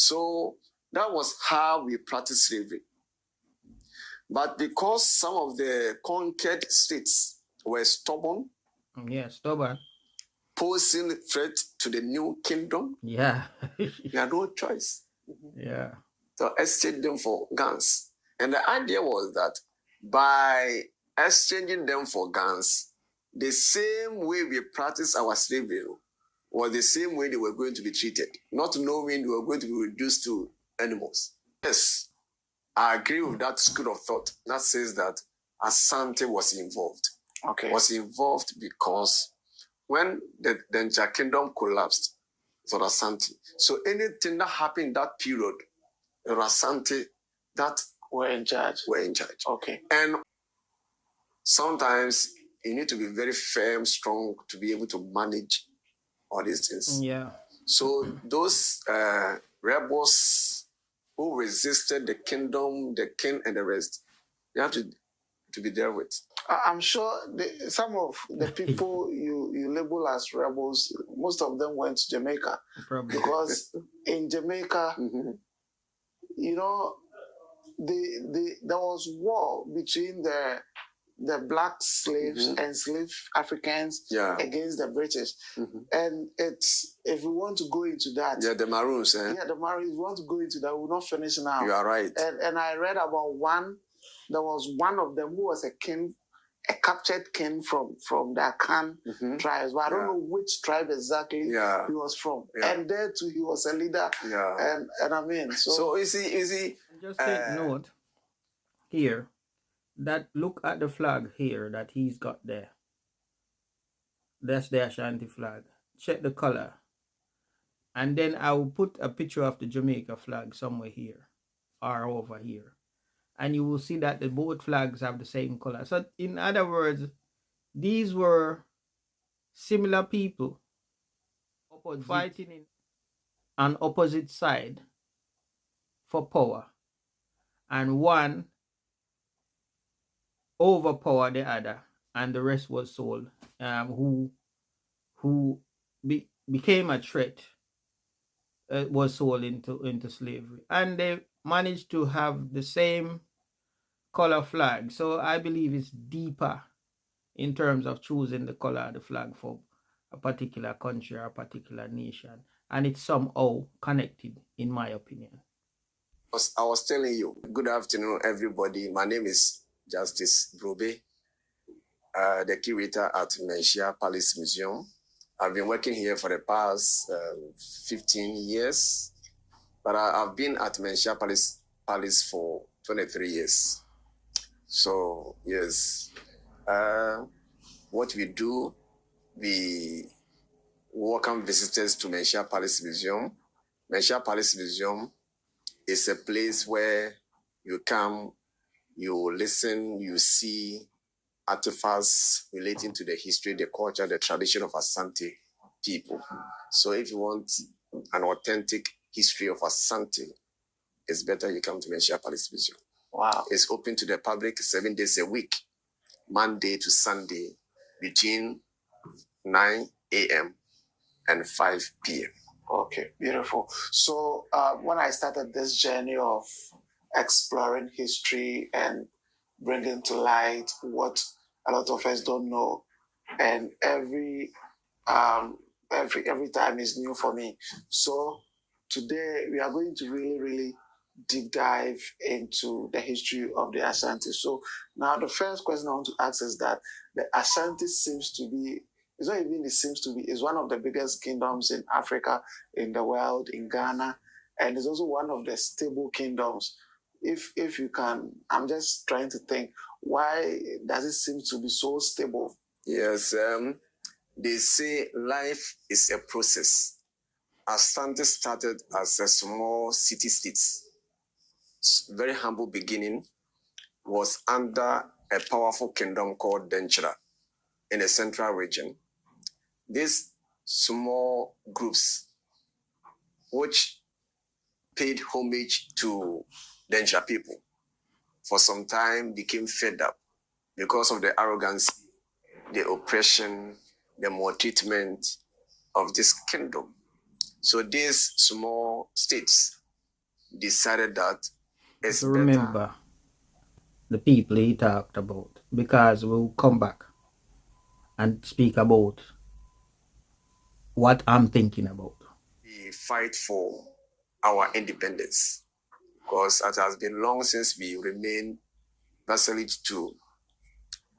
So that was how we practiced slavery. But because some of the conquered states were stubborn, posing threat to the new kingdom, we had no choice. To exchange them for guns. And the idea was that by exchanging them for guns, the same way we practice our slavery was the same way they were going to be treated, not knowing they were going to be reduced to animals. Yes, I agree with that school of thought that says that Asante was involved. Was involved because when the Denkyira kingdom collapsed, it was Asante. So anything that happened in that period, the Asante that were in charge. Okay. And sometimes you need to be very firm, strong to be able to manage all these things. So those rebels who resisted the kingdom, the king, and the rest, they have to be dealt with. I'm sure some of the people you label as rebels, most of them went to Jamaica. Probably. Because in Jamaica, you know, there was war between the black slaves, enslaved Africans against the British. And it's, if we want to go into that. Yeah, the Maroons. Yeah, the Maroons, if we want to go into that, we'll not finish now. You are right. And I read about there was one of them who was a king, a captured king from the Akan tribes, but I don't know which tribe exactly he was from. And there too, he was a leader. And I mean, so is he? Just take note here that look at the flag here that he's got there. That's the Ashanti flag. Check the color, and then I will put a picture of the Jamaica flag somewhere here or over here. And you will see that the both flags have the same color. So in other words, these were similar people fighting in an opposite side for power. And one overpowered the other, and the rest was sold, who became a threat, was sold into slavery. And they managed to have the same color flag. So I believe it's deeper in terms of choosing the color of the flag for a particular country or a particular nation. And it's somehow connected, in my opinion. I was telling you, good afternoon, everybody. My name is Justice Brobe, the curator at Menchia Palace Museum. I've been working here for the past 15 years, but I've been at Menchia Palace for 23 years. So, yes, what we do, we welcome visitors to Menchia Palace Museum. Menchia Palace Museum is a place where you come, you listen, you see artifacts relating to the history, the culture, the tradition of Asante people. So if you want an authentic history of Asante, it's better you come to Menchia Palace Museum. Wow. It's open to the public 7 days a week, Monday to Sunday, between 9 a.m. and 5 p.m. Okay, beautiful. So when I started this journey of exploring history and bringing to light what a lot of us don't know, and every time is new for me. So today we are going to really deep dive into the history of the Asantes. So now the first question I want to ask is that the Asantes seems to be, it's not even it seems to be, it's one of the biggest kingdoms in Africa, in the world, in Ghana, and it's also one of the stable kingdoms. If you can, I'm just trying to think, why does it seem to be so stable? Yes, they say life is a process. Asante started as a small city-state. Very humble beginning, was under a powerful kingdom called DENKYIRA in the central region. These small groups, which paid homage to DENKYIRA people, for some time became fed up because of the arrogance, the oppression, the maltreatment of this kingdom. So these small states decided that it's So better. remember the people he talked about, because we'll come back and speak about what I'm thinking about. We fight for our independence, because it has been long since we remained vassalage to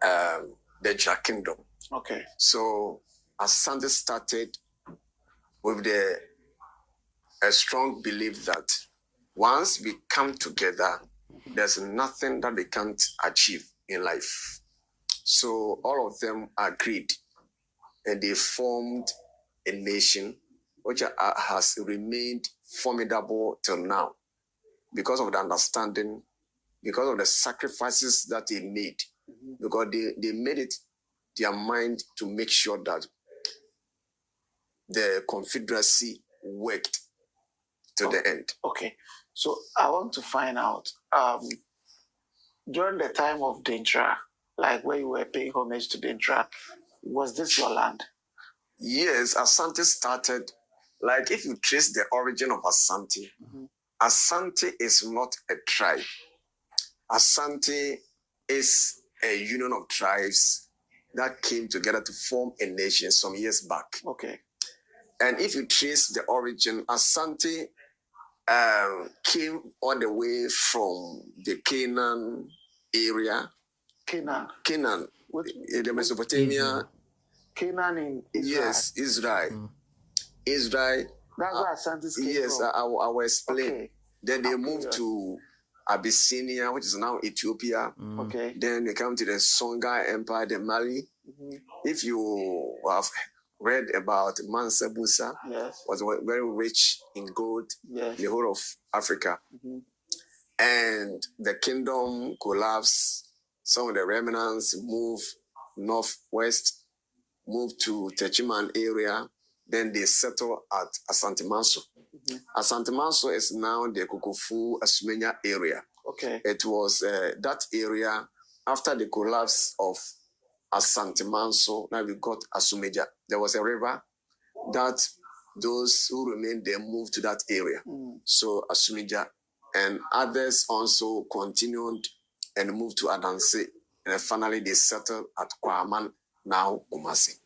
the Jack Kingdom. Okay. So Asante started with a strong belief that once we come together, there's nothing that we can't achieve in life. So all of them agreed, and they formed a nation which has remained formidable till now, because of the understanding, because of the sacrifices that they made, because they made it their mind to make sure that the confederacy worked to the end. Okay. So I want to find out, during the time of DENKYIRA, like where you were paying homage to DENKYIRA, was this your land? Yes, Asante started, like if you trace the origin of Asante, Asante is not a tribe. Asante is a union of tribes that came together to form a nation some years back. Okay. And if you trace the origin, Asante came all the way from the Canaan area. Canaan, the Mesopotamia. Canaan in Israel. Yes, Israel. Israel. That's where Asantes came yes, from. I will explain. Okay. Then they moved to Abyssinia, which is now Ethiopia. Okay. Then they come to the Songhai Empire, the Mali. If you have read about Mansa Musa, was very rich in gold, the whole of Africa. And the kingdom collapsed. Some of the remnants moved northwest, moved to Techiman area. Then they settled at Asante Manso. Asante Manso is now the Kukufu Asumenya area. Okay. It was that area after the collapse of Asante Manso. Now we got Asumeja. There was a river that those who remained there moved to that area. So Asumeja, and others also continued and moved to Adanse. And finally they settled at Kwaman, now Kumasi.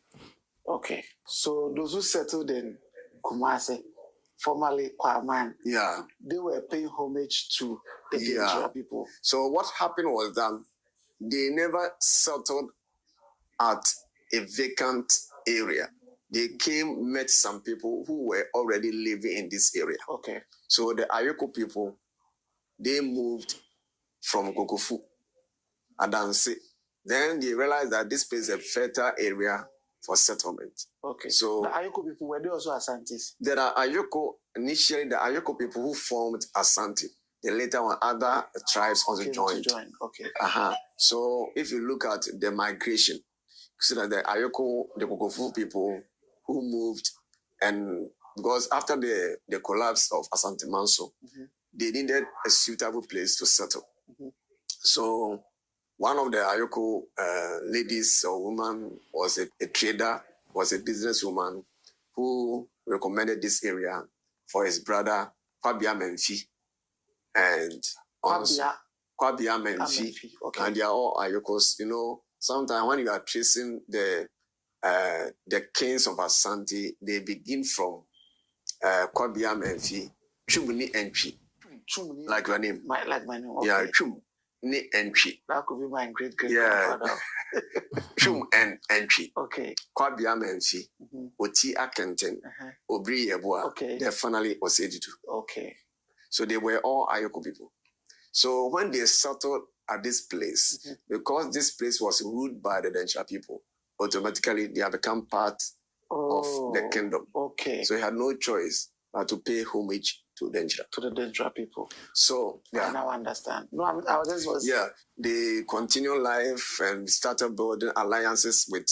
Okay. So those who settled in Kumasi, formerly Kwaman, they were paying homage to the DENKYIRA people. So what happened was that they never settled at a vacant area. They came, met some people who were already living in this area. Okay. So the Ayoko people, they moved from Kokofu, Adanse. Then they realized that this place is a fertile area for settlement. Okay. So the Ayoko people, were they also Asantes? There are Ayoko, initially the Ayoko people who formed Asante. Then later on other tribes also joined. Okay. So if you look at the migration, you see that the Ayoko, the Kokofu people who moved, and because after the collapse of Asante Manso, they needed a suitable place to settle. So one of the Ayoko ladies or woman was a trader, was a businesswoman who recommended this area for his brother, Kwabia Memfi. And also Kwabia Memfi. Okay. And they are all Ayokos. You know, sometimes when you are tracing the kings of Asante, they begin from Kwabia Memfi, Chumuni Entry. Like your name. Like my name. Okay. Yeah, Chum. Ni Entry. That could be my great grandfather. Chum and Entry. Okay. Kwabia Memfi, Oti Akenten, Obri Yeboah. Okay. They finally was Editu. Okay. So they were all Ayoko people. So when they settled at this place, because this place was ruled by the DENKYIRA people, automatically they have become part of the kingdom. Okay. So he had no choice but to pay homage to DENKYIRA. To the DENKYIRA people. So, I now understand. No, I just was... Yeah, they continued life and started building alliances with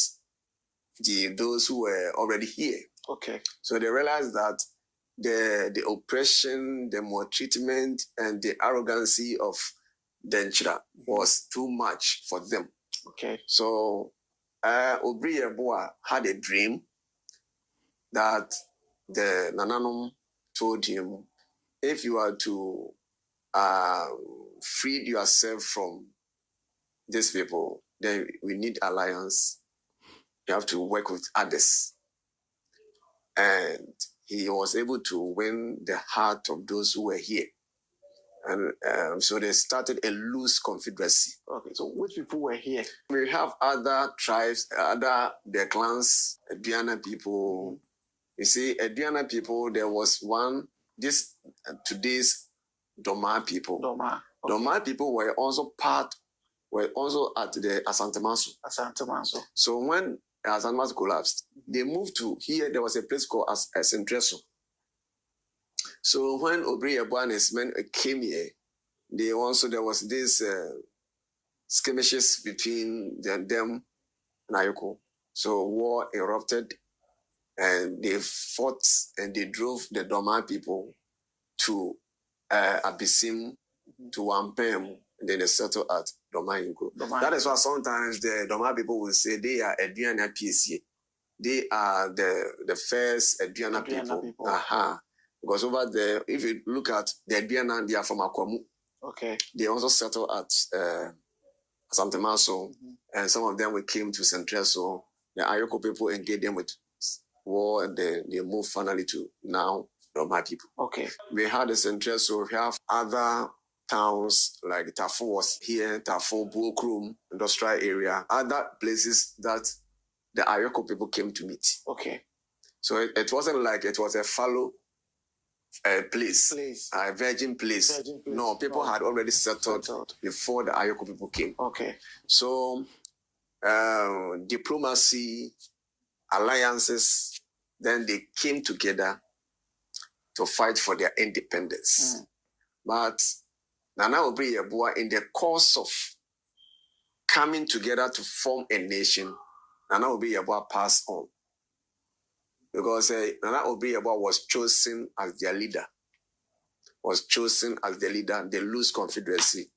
those who were already here. Okay. So they realized that the oppression, the maltreatment, and the arrogancy of DENKYIRA was too much for them. Okay. So Obri Yeboah had a dream that the Nananum told him, if you are to free yourself from these people, then we need alliance. You have to work with others. And he was able to win the heart of those who were here. And so they started a loose confederacy. Okay, so which people were here? We have other tribes, the clans, Aduana people. You see, Aduana people, there was one, today's Doma people. Doma. Okay. Doma people were also at the Asante Manso. So when Asante Manso collapsed, they moved to here. There was a place called Asantes. So when Obri Yeboah and his men came here, there was this skirmishes between them and Ayoko. So war erupted, and they fought and they drove the Doma people to Abisim, to Wampem, and then they settled at Doma Inko. That is why sometimes the Doma people will say they are Aduana PSA. They are the first Aduana people. Because over there, if you look at the Aduana, they are from Akwamu. Okay. They also settled at Asante Manso, and some of them came to Central. So the Ayoko people engaged them with war, and they moved finally to now Doma people. Okay. We had the Central, so we have other towns like Tafo was here, Tafo, Bukrum, industrial area, other places that the Ayoko people came to meet. Okay. So it wasn't like it was a fallow place, a virgin place. No, people had already settled before the Ayoko people came. Okay. So diplomacy, alliances, then they came together to fight for their independence. But Nana Obri Yeboah, in the course of coming together to form a nation, Nana Obri Yeboah passed on. Because Nana Obri Yeboah was chosen as their leader. The loose confederacy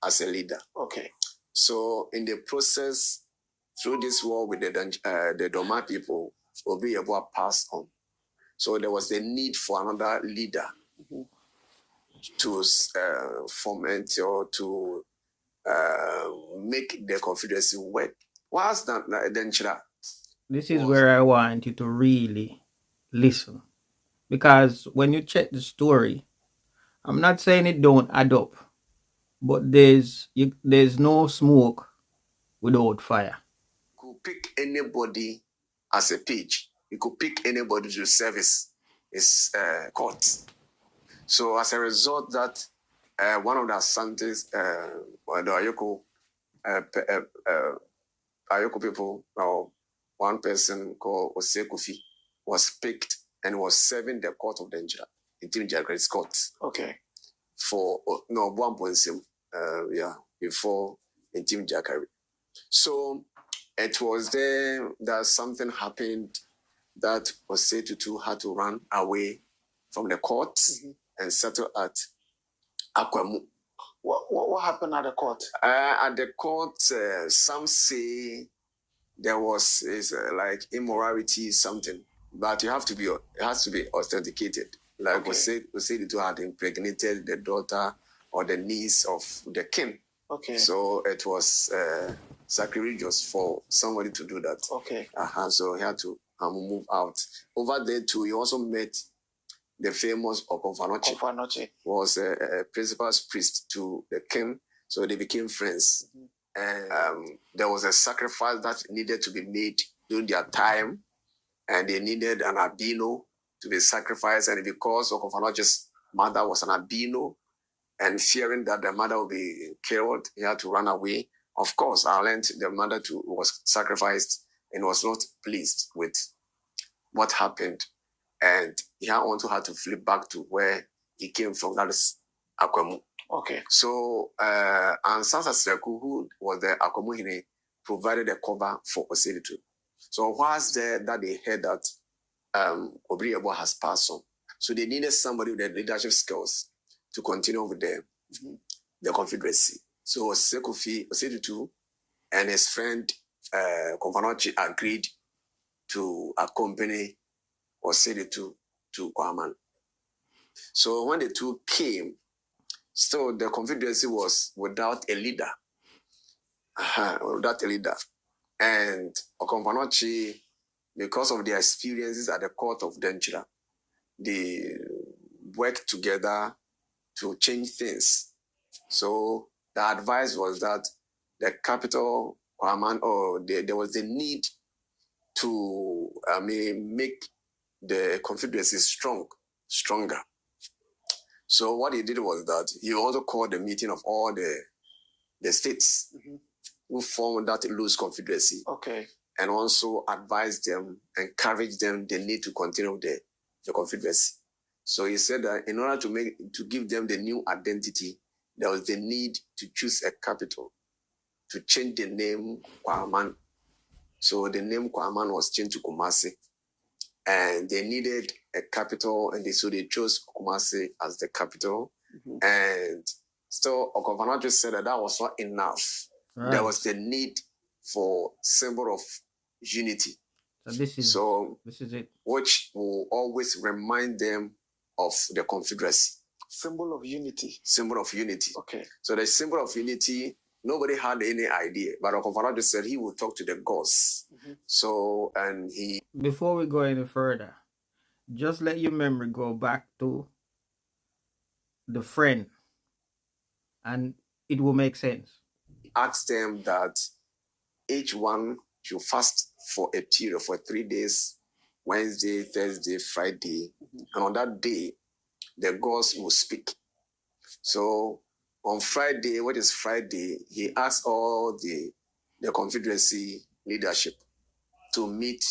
as a leader. Okay. So in the process, through this war with the Doma people, Obri Yeboah passed on. So there was the need for another leader to foment or to make the confederacy work. What's that, DENKYIRA? This is where I want you to really listen. Because when you check the story, I'm not saying it don't add up, but there's no smoke without fire. You could pick anybody as a page. You could pick anybody to service his court. So as a result, that one of the Asantes, the Ayoko people, or one person called Osekufi, was picked and was serving the court of DENKYIRA, Intim Jagre's court. Okay. For before Intim Jagre. So it was there that something happened that Osetutu had to run away from the court and settle at Akwamu. What happened at the court? At the court, some say there was like immorality, something, but it has to be authenticated. Like Osetutu had impregnated the daughter or the niece of the king. Okay. So it was sacrilegious for somebody to do that. Okay. So he had to move out. Over there too, he also met the famous Okonfanoche. Okonfanoche Was a principal's priest to the king, so they became friends. And there was a sacrifice that needed to be made during their time, and they needed an albino to be sacrificed. And because Okonfanoche's mother was an albino, and fearing that the mother would be killed, he had to run away. Of course, I learned the mother was sacrificed and was not pleased with what happened. And he also had to flip back to where he came from, that is Akwamu. Okay. So, Ansasa Sreku, who was the Akwamu Hine, provided a cover for Osetutu. So, whilst there that they heard that Obri Yeboah has passed on, so they needed somebody with the leadership skills to continue with the confederacy. So, Osetutu and his friend Konfanoche agreed to accompany Osetutu to Kwaman. So when the two came, still the Confederacy was without a leader. Without a leader. And Okompanochi, because of their experiences at the court of DENKYIRA, they worked together to change things. So the advice was that the capital, there was the need to make the Confederacy stronger. So what he did was that he also called a meeting of all the states who formed that loose confederacy. Okay. And also advised them, encouraged them the need to continue the confederacy. So he said that in order to give them the new identity, there was the need to choose a capital, to change the name Kwaman. So the name Kwaman was changed to Kumasi. And they needed a capital, and so they chose Kumasi as the capital. And still, Okompanochi said that was not enough. Right. There was the need for symbol of unity. So this is it. Which will always remind them of the Confederacy. Symbol of unity. Symbol of unity. Okay. So the symbol of unity, nobody had any idea, but Okompanochi said he would talk to the gods. So, and he... Before we go any further, just let your memory go back to the friend, and it will make sense. Asked them that each one should fast for a period for 3 days, Wednesday, Thursday, Friday, and on that day, the gods will speak. So on Friday, what is Friday, he asked all the Confederacy leadership to meet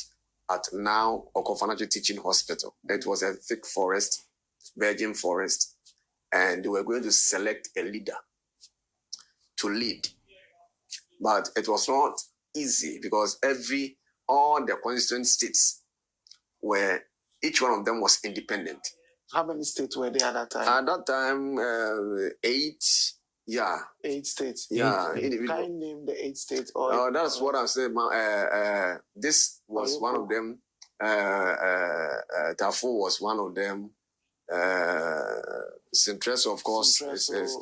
at now Okompanochi Teaching Hospital. It was a thick forest, virgin forest, and they were going to select a leader to lead. But it was not easy because all the constituent states each one of them was independent. How many states were there at that time? At that time, 8. Yeah. 8 states. Yeah. Can you name the 8 states? That's what I'm saying. This was one of them. Tafo was one of them. Sintreso, of course.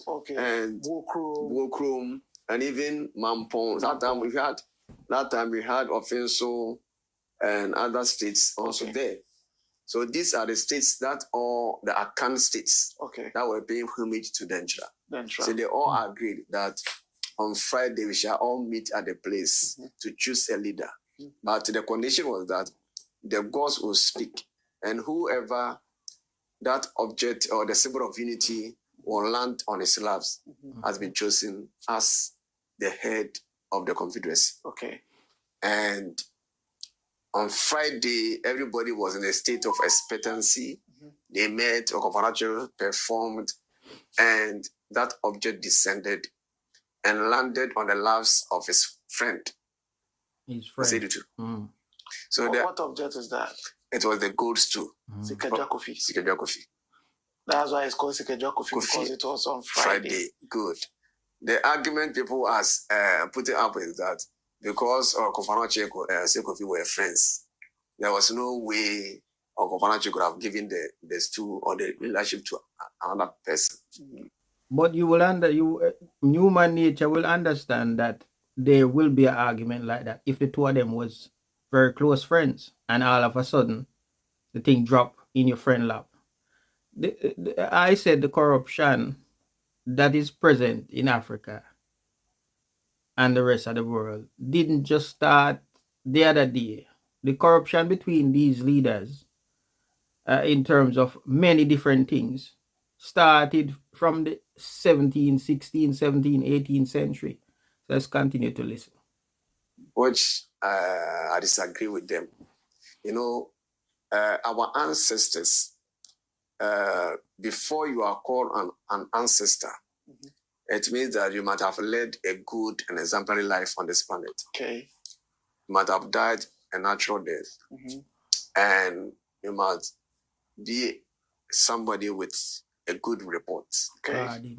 Okay. And Wokrum. And even Mampong. That time we had Offenso and other states also there. So these are the states that all the Akan states that were paying homage to DENKYIRA. So they all agreed that on Friday we shall all meet at the place to choose a leader. But the condition was that the gods will speak, and whoever that object or the symbol of unity will land on his laps has been chosen as the head of the Confederacy. Okay. And on Friday, everybody was in a state of expectancy. They met, Okompanochi performed, and that object descended and landed on the laps of his friend. His friend. So what object is that? It was the gold stool. Sikejua Kofi. Sikejua Kofi. That's why it's called Sikejua Kofi, because it was on Friday. Good. The argument people putting up is that because Okompanochi and Kofi were friends, there was no way Okompanochi could have given the stool or the leadership to another person. But you will human nature will understand that there will be an argument like that if the two of them was very close friends and all of a sudden the thing drop in your friend lap. I said the corruption that is present in Africa and the rest of the world didn't just start the other day. The corruption between these leaders in terms of many different things started from the 17th, 16th, 17th, 18th century. So let's continue to listen. Which I disagree with them. Our ancestors, before you are called an ancestor, it means that you might have led a good and exemplary life on this planet. Okay. You might have died a natural death. And you must be somebody with a good report. Okay.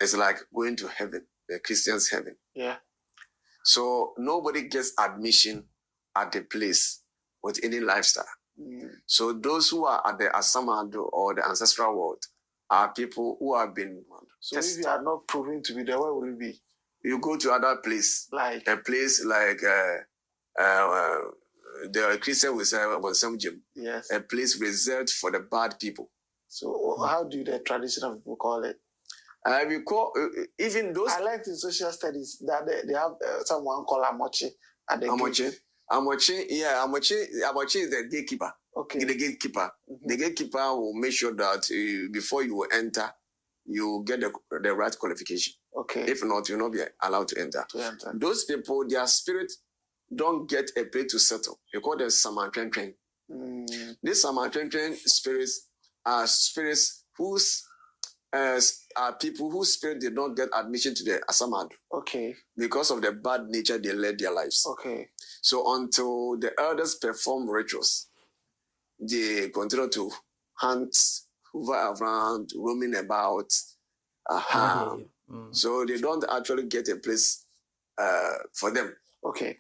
It's like going to heaven, the Christian's heaven. Yeah. So nobody gets admission at the place with any lifestyle. So those who are at the Asamado or the ancestral world are people who have been tested. If you are not proven to be there, where will you be? You go to other place, like a place like the Christian will say some gym. Yes. A place reserved for the bad people. So how do the traditional people call it? We call even those. I like in social studies that they have someone called Amochi at the Amochi. Amochi, yeah, Amochi is the gatekeeper. Okay. The gatekeeper. The gatekeeper will make sure that before you enter, you get the right qualification. Okay. If not, you'll not be allowed to enter. Those people, their spirit don't get a place to settle. You call them Samantren. These Samantren spirits are spirits whose are people whose spirit did not get admission to the Asamad. Okay. Because of the bad nature they led their lives. Okay. So until the elders perform rituals, they continue to hunt, hover around, roaming about. So they don't actually get a place for them. Okay.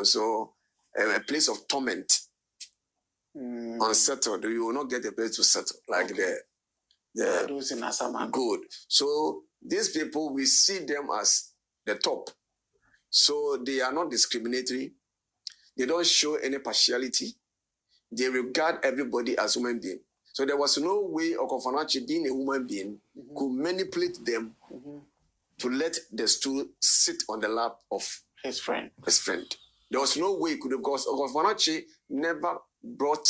So a place of torment, unsettled. You will not get a place to settle like those in Asama. Good. So these people, we see them as the top. So they are not discriminatory. They don't show any partiality. They regard everybody as human being. So there was no way Okofanachi, being a human being, could manipulate them to let the stool sit on the lap of his friend. There was no way he could, because Okofanachi never brought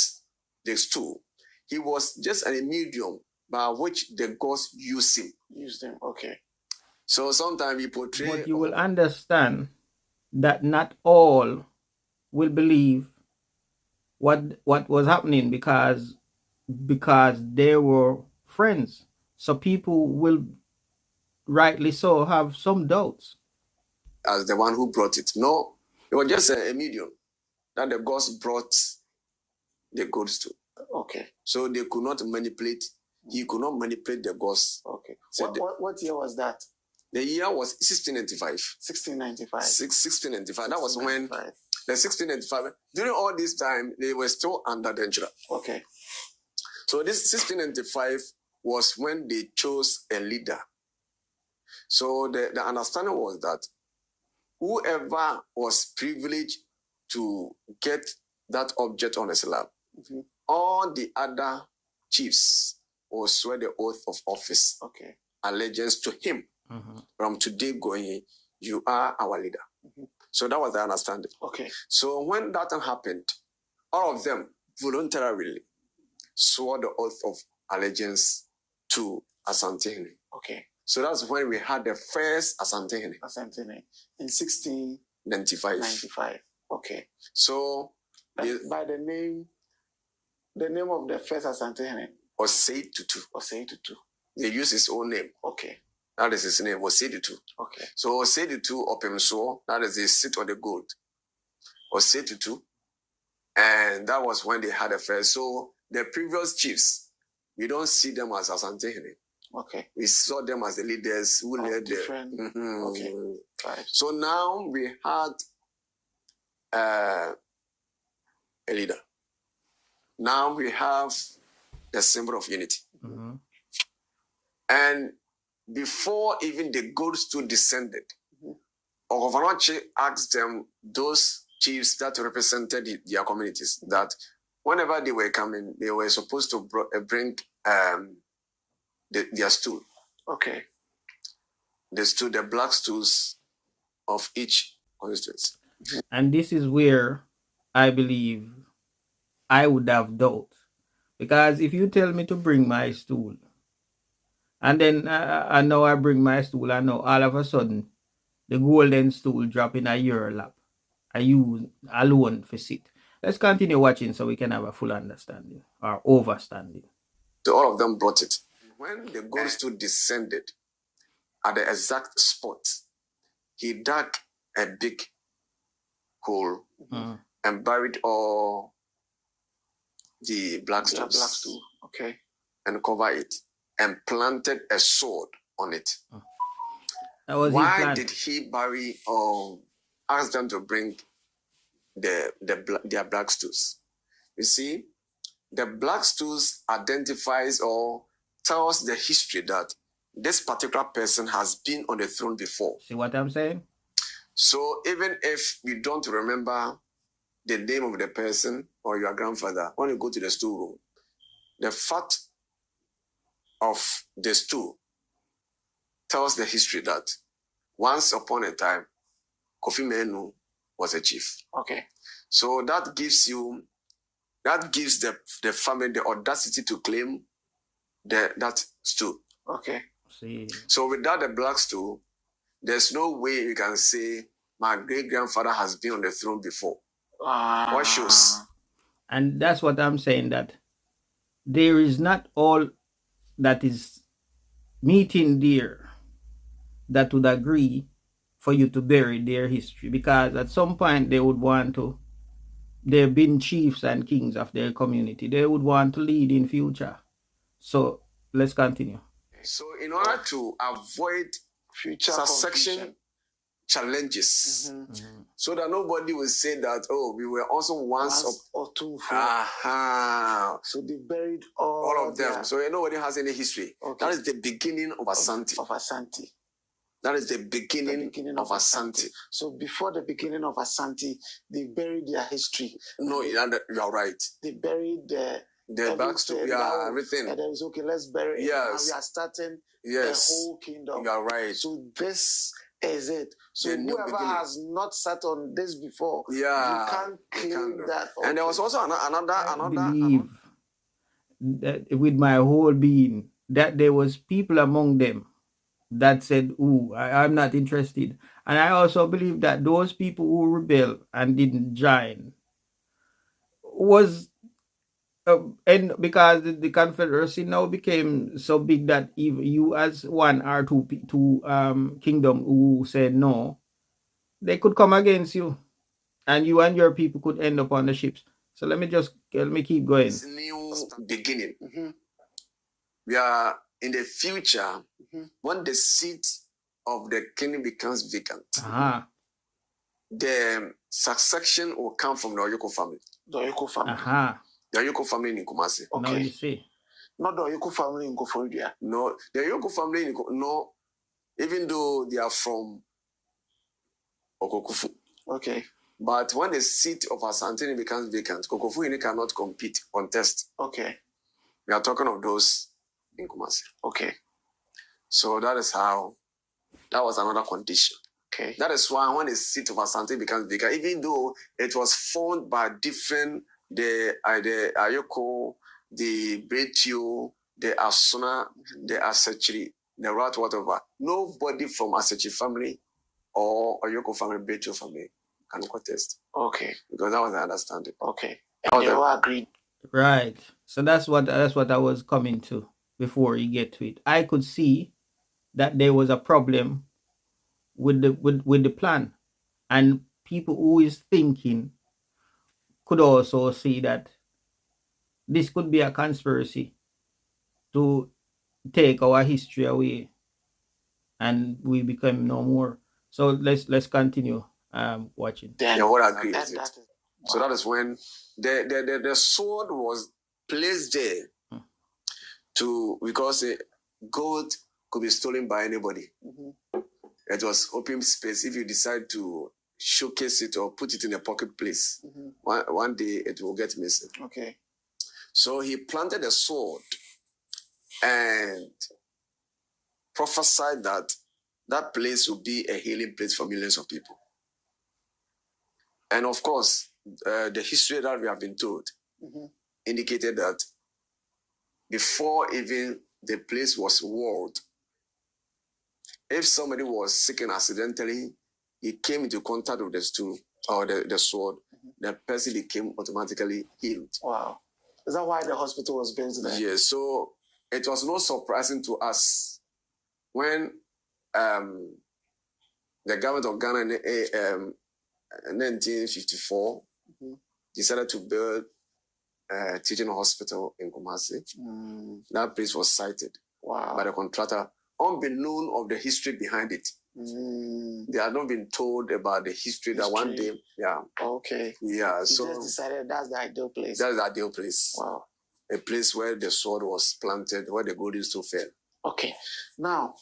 the stool. He was just a medium by which the gods use him. Use them, okay. So sometimes he portray. But you will understand that not all will believe what was happening because they were friends. So people will rightly so have some doubts. As the one who brought it. No, it was just a medium that the gods brought the goods to. Okay. So they could not manipulate. He could not manipulate the gods. Okay. So what year was that? The year was 1695. 1695. 1695. That was when the 1695. During all this time, they were still under DENKYIRA. Okay. So this 1695 was when they chose a leader. So the understanding was that whoever was privileged to get that object on a slab, all the other chiefs will swear the oath of office, allegiance to him. From today going, you are our leader. So that was the understanding. Okay. So when that happened, all of them voluntarily swore the oath of allegiance to Asanti. Okay. So that's when we had the first Asanti. Asanti in 1695. Okay. So by the name of the first Asanti Osei Tutu. They use his own name. Okay. That is his name, Osei Tutu. Okay. So Osei Tutu Opemso, that is the seat on the gold. Osei Tutu. And that was when they had the first. So the previous chiefs, we don't see them as Asante. Okay. We saw them as the leaders who led different. Okay. Right. So now we had a leader. Now we have the symbol of unity. And before even the gold stool descended, Okofanachi asked them, those chiefs that represented their communities, that whenever they were coming, they were supposed to bring their stool. Okay. The black stools of each constituency. And this is where I believe I would have doubt. Because if you tell me to bring my stool, and then I know I bring my stool, I know all of a sudden the golden stool drop in your lap. And you alone for sit. Let's continue watching so we can have a full understanding or overstanding. So all of them brought it. When the gold stool descended at the exact spot, he dug a big hole and buried all the black stools. Okay. And covered it and planted a sword on it. That was Why did he bury or ask them to bring their black stools? You see, the black stools identifies or tells the history that this particular person has been on the throne before. See what I'm saying? So even if you don't remember the name of the person or your grandfather, when you go to the stool room, the fact of the stool tells the history that once upon a time, Kofi Menu was a chief. Okay. So that gives the family the audacity to claim that stool. Okay. See. So without the black stool, there's no way you can say my great-grandfather has been on the throne before. What shows? And that's what I'm saying, that there is not all that is meeting there that would agree for you to bury their history, because at some point they would want to, they've been chiefs and kings of their community, they would want to lead in future. So let's continue. So in order to avoid Future succession challenges, so that nobody will say that, oh, we were also once or two. So they buried all of them. So nobody has any history. Okay. That is the beginning of Asanti. That is the beginning of Asanti. So before the beginning of Asanti, they buried their history. No, you are right. They buried the backstory, everything. And then it's okay, let's bury it. Yes. Now we are starting the whole kingdom. You are right. So this is it. So whoever has not sat on this before, you can't claim that. Okay. And there was also another. I believe that with my whole being that there was people among them that said, "Ooh, I'm not interested." And I also believe that those people who rebelled and didn't join was, and because the Confederacy now became so big that even you as one or two kingdom who said no, they could come against you, and you and your people could end up on the ships. So let me keep going. It's a new beginning. We are in the future when the seat of the king becomes vacant. The succession will come from the Oyoko family. The Oyoko family. The Oyoko family in Kumasi. Okay. Now you see. Not the Oyoko family in Koforidua. No, the Oyoko family in no, even though they are from Okokufu. Okay. But when the seat of Asante becomes vacant, Kokofu cannot contest. Okay. We are talking of those in Kumasi. Okay. So that was another condition. Okay. That is why when the seat of Asante becomes vacant, even though it was formed by different, the Ayoko, the Bretio, the Asuna, the Asechiri, the Rat, whatever, nobody from Asechi family or Ayoko family, Bretio family can contest. Okay. Because that was the understanding. Okay. And they all agreed. Right. So that's what I was coming to before you get to it. I could see that there was a problem with the plan, and people who is thinking could also see that this could be a conspiracy to take our history away and we become no more. So let's continue watching. Yeah, what I agree with it. So that is when the sword was placed there because gold could be stolen by anybody. It was open space. If you decide to showcase it or put it in a pocket place, one day it will get missing. Okay. So he planted a sword and prophesied that place will be a healing place for millions of people. And of course, the history that we have been told indicated that before even the place was walled, if somebody was sick and accidentally he came into contact with the stool or the sword, the person became automatically healed. Wow. Is that why the hospital was built there? Yes. So it was not surprising to us when the government of Ghana in 1954 decided to build a teaching hospital in Kumasi. That place was cited by the contractor, unbeknown of the history behind it. They had not been told about the history that one day, Okay. Yeah, You so just decided that's the ideal place. That is the ideal place. Wow. a place where the sword was planted, where the gold used to fell. Okay. Now,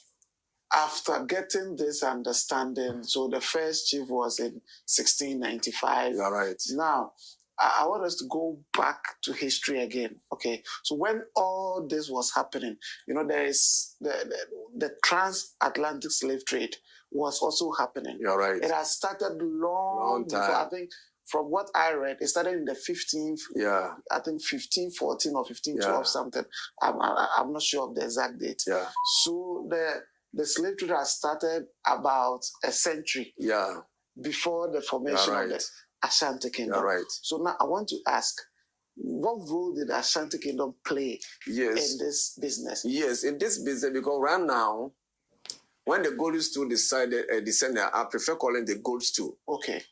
after getting this understanding, so the first chief was in 1695. You are right. Now, I want us to go back to history again. Okay. So when all this was happening, there is the transatlantic slave trade was also happening. You are right. It has started long time. before. I think from what I read, it started in the 15th. Yeah. I think 1514 or 1512 Yeah. something. I'm not sure of the exact date. Yeah. So the slave trade has started about a century before the formation of the Ashanti Kingdom. You're right. So now I want to ask, what role did the Ashanti Kingdom play in this business? Yes, in this business, because right now, when the gold stool decided, I prefer calling the gold stool. Okay.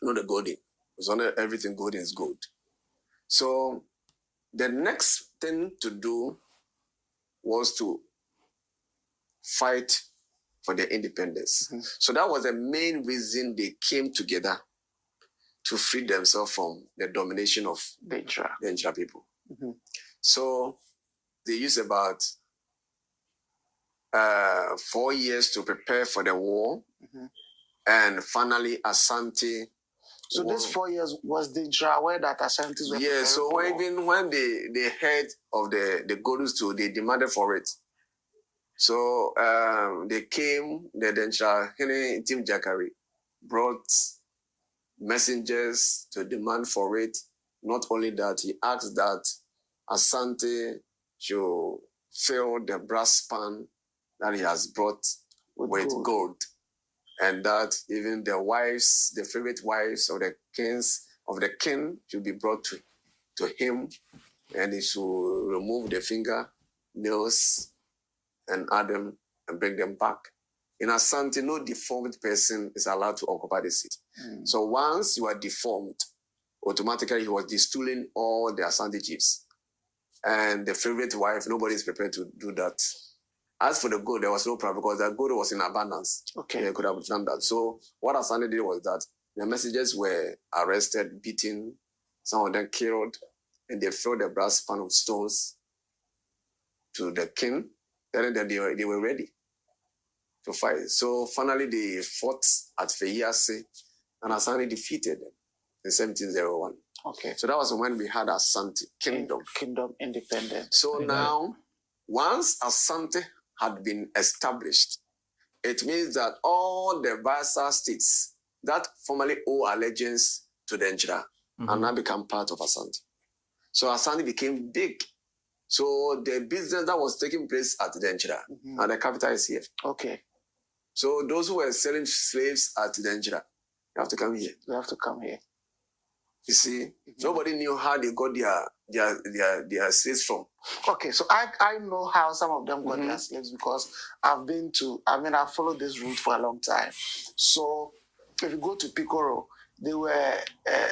Not the golden. It's not everything golden is gold. So the next thing to do was to fight for their independence. Mm-hmm. So that was the main reason they came together to free themselves from the domination of the Denkyira people. Mm-hmm. So they used about 4 years to prepare for the war. Mm-hmm. And finally, Asante. So this 4 years was Denkyira Wae that Asantes were. Yeah, so even when they heard of the Golden Stool, they demanded for it. So they came, the Denkyira Team Jakari brought messengers to demand for it. Not only that, he asked that Asante should fill the brass pan that he has brought with gold. And that even the wives, the favorite wives of the king should be brought to him, and he should remove the finger nails and add them and bring them back. In Asante, no deformed person is allowed to occupy the seat. Mm. So once you are deformed, automatically he was destooling all the Asante chiefs. And the favorite wife, nobody is prepared to do that. As for the gold, there was no problem because the gold was in abundance. Okay. They could have done that. So what Asante did was that the messengers were arrested, beaten, some of them killed, and they filled the brass pan with stones to the king, telling them they were ready to fight. So finally they fought at Feyase, and Asante defeated them in 1701. Okay. So that was when we had Asante Kingdom. Kingdom independent. So now, once Asante had been established, it means that all the vassal states that formerly owe allegiance to the Denkyira are now become part of Asante. So Asante became big. So the business that was taking place at the Denkyira, and the capital is here. Okay. So those who were selling slaves at the Denkyira, you have to come here. You have to come here. You see, nobody knew how they got their slaves from. Okay, so I know how some of them got their slaves because I've followed this route for a long time. So if you go to Pikoro, they were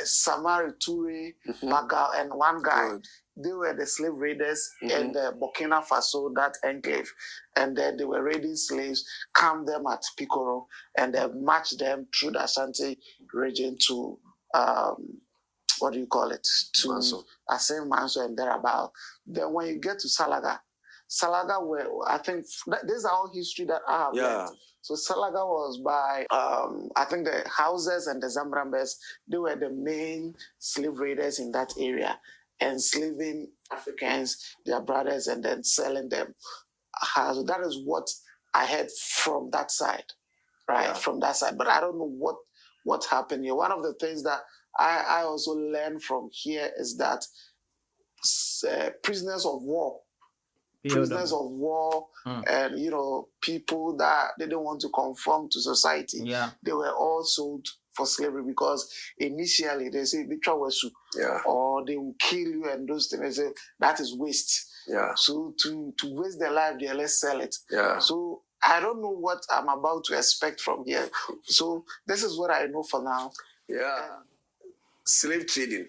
Samari, Ture, Magal, and one guy. Good. They were the slave raiders in the Burkina Faso, that enclave. And then they were raiding slaves, camped them at Pikoro, and then marched them through the Asante region to what do you call it? To Asen Manso and thereabout. Then when you get to Salaga were, I think, this is our history that I have learned. So Salaga was by, I think the Hausas and the Zambrambes, they were the main slave raiders in that area, enslaving Africans, their brothers, and then selling them. So that is what I heard from that side, right? From that side. But I don't know what happened here. One of the things that I also learned from here is that prisoners of war, and people that they didn't want to conform to society, they were all sold for slavery because initially they say or they will kill you and those things. They say that is waste. So to waste their life, let's sell it. So I don't know what I'm about to expect from here. So this is what I know for now. Slave trading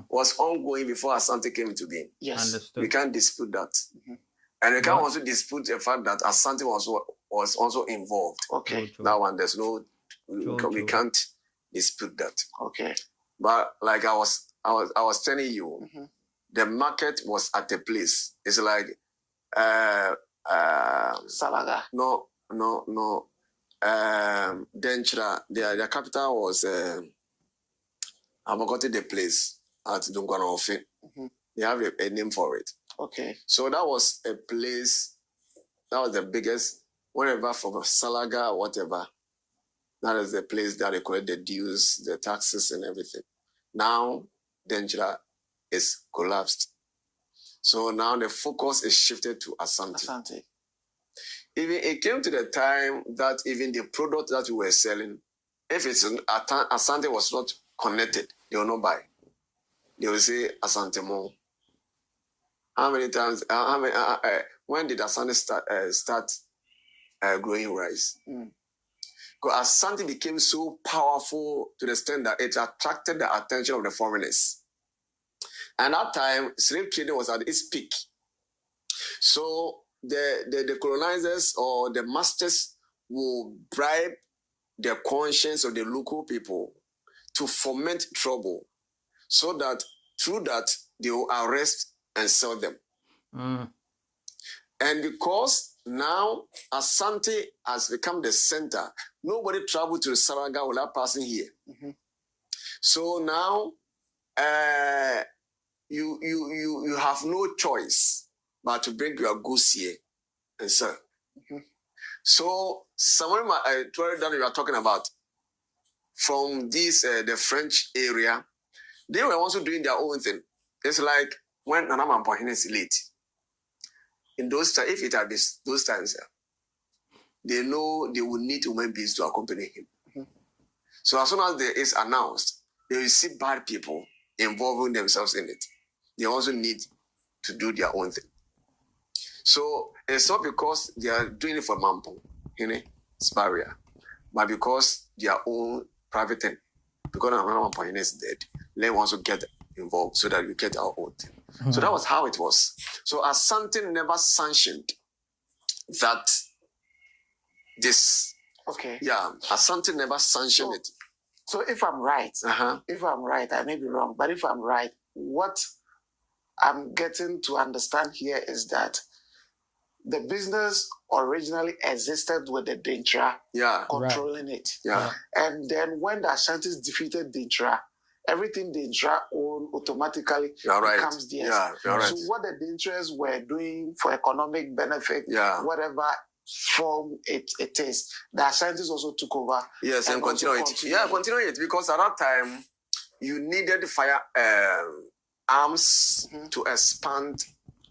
was ongoing before Asante came into being. Yes. Understood. We can't dispute that. And we can also dispute the fact that Asante was also involved. Okay. That one, there's no, we can't dispute that. Okay. But like I was telling you, the market was at a place. It's like Salaga. No. DENKYIRA, their capital was I've forgotten the place at Dunkwanofe. They have a name for it. Okay. So that was a place, that was the biggest, wherever from Salaga or whatever, that is the place that they collect the dues, the taxes and everything. Now, DENKYIRA is collapsed. So now the focus is shifted to Asante. Even it came to the time that even the product that we were selling, if it's Asante was not connected, they will not buy. They will say Asante more. How many times? When did Asante start growing rice? Because Asante became so powerful to the extent that it attracted the attention of the foreigners. And at that time, slave trading was at its peak. So the colonizers or the masters will bribe the conscience of the local people to foment trouble so that through that they will arrest and sell them. And because now Asante has become the center, nobody traveled to Saraga without passing here. So now you have no choice but to bring your goods here and sell. So someone that we are talking about from this the French area, they were also doing their own thing. It's like when Nana Mampohene is late. In those times, if it had been those times, they know they would need human beings to accompany him. So as soon as there is announced, they will see bad people involving themselves in it. They also need to do their own thing. So it's not because they are doing it for Mampo, it's barrier, but because their own private thing. Because Mampo is dead, they want to get involved so that we get our own thing. So that was how it was. So Asante never sanctioned that this. Okay. Yeah, Asante never sanctioned it. So if I'm right, I may be wrong, but if I'm right, what I'm getting to understand here is that the business originally existed with the DENKYIRA controlling it. Yeah. And then when the Asantes defeated DENKYIRA, everything DENKYIRA owned automatically becomes theirs. Yeah, you're right. So what the DENKYIRAs were doing for economic benefit, whatever form it is, the Asantes also took over. Yes, and continue it. Yeah, continue it, because at that time you needed fire arms to expand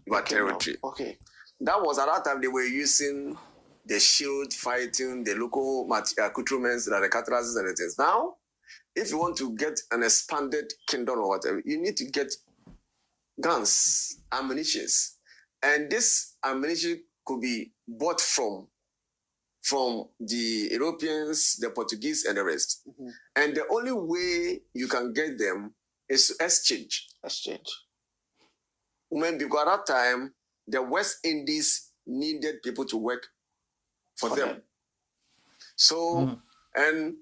your territory. Okay. That was at that time they were using the shield fighting, the local accoutrements, the cataracts and things. Now, if you want to get an expanded kingdom or whatever, you need to get guns, ammunition. And this ammunition could be bought from the Europeans, the Portuguese, and the rest. And the only way you can get them is to exchange. Because at that time, the West Indies needed people to work for them. So, and